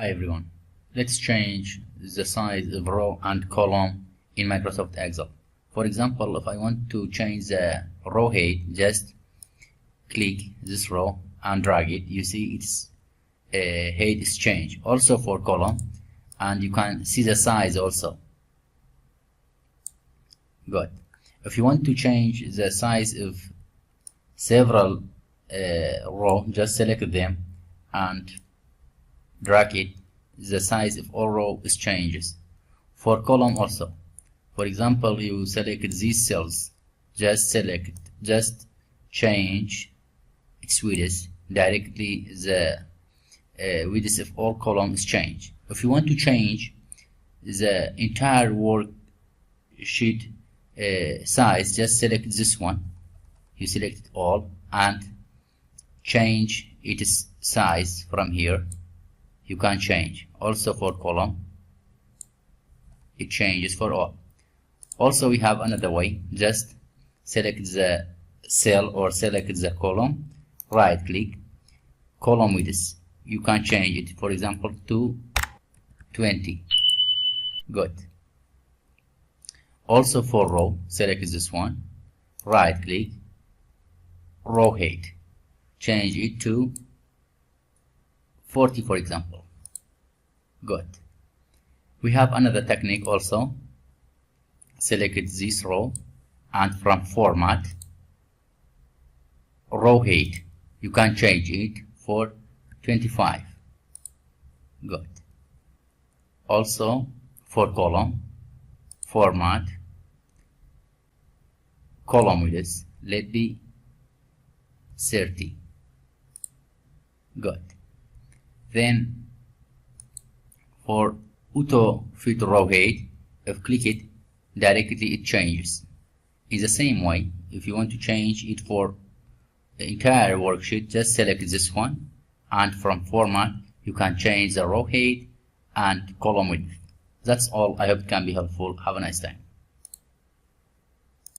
Hi everyone, let's change the size of row and column in Microsoft Excel. For example, if I want to change the row height, just click this row and drag it. You see its height is changed. Also for column, and you can see the size also. Good. If you want to change the size of several row, just select them and drag it. The size of all row is changes. For column also, for example, you select these cells, just change its width. Directly the width of all columns change. If you want to change the entire worksheet size, just select this one. You select it all and change its size from here. You can change. Also for column, it changes for all. Also we have another way. Just select the cell or select the column, right click, column width. You can change it, for example, to 20. Good. Also for row, select this one, right click, row height, change it to 40, for example. Good. We have another technique also. Select this row and from format, row height, you can change it for 25. Good. Also for column, format, column width, let be 30. Good. Then for auto fit row height, if click it, directly it changes. In the same way, if you want to change it for the entire worksheet, just select this one and from format you can change the row height and column width. That's all. I hope it can be helpful. Have a nice time.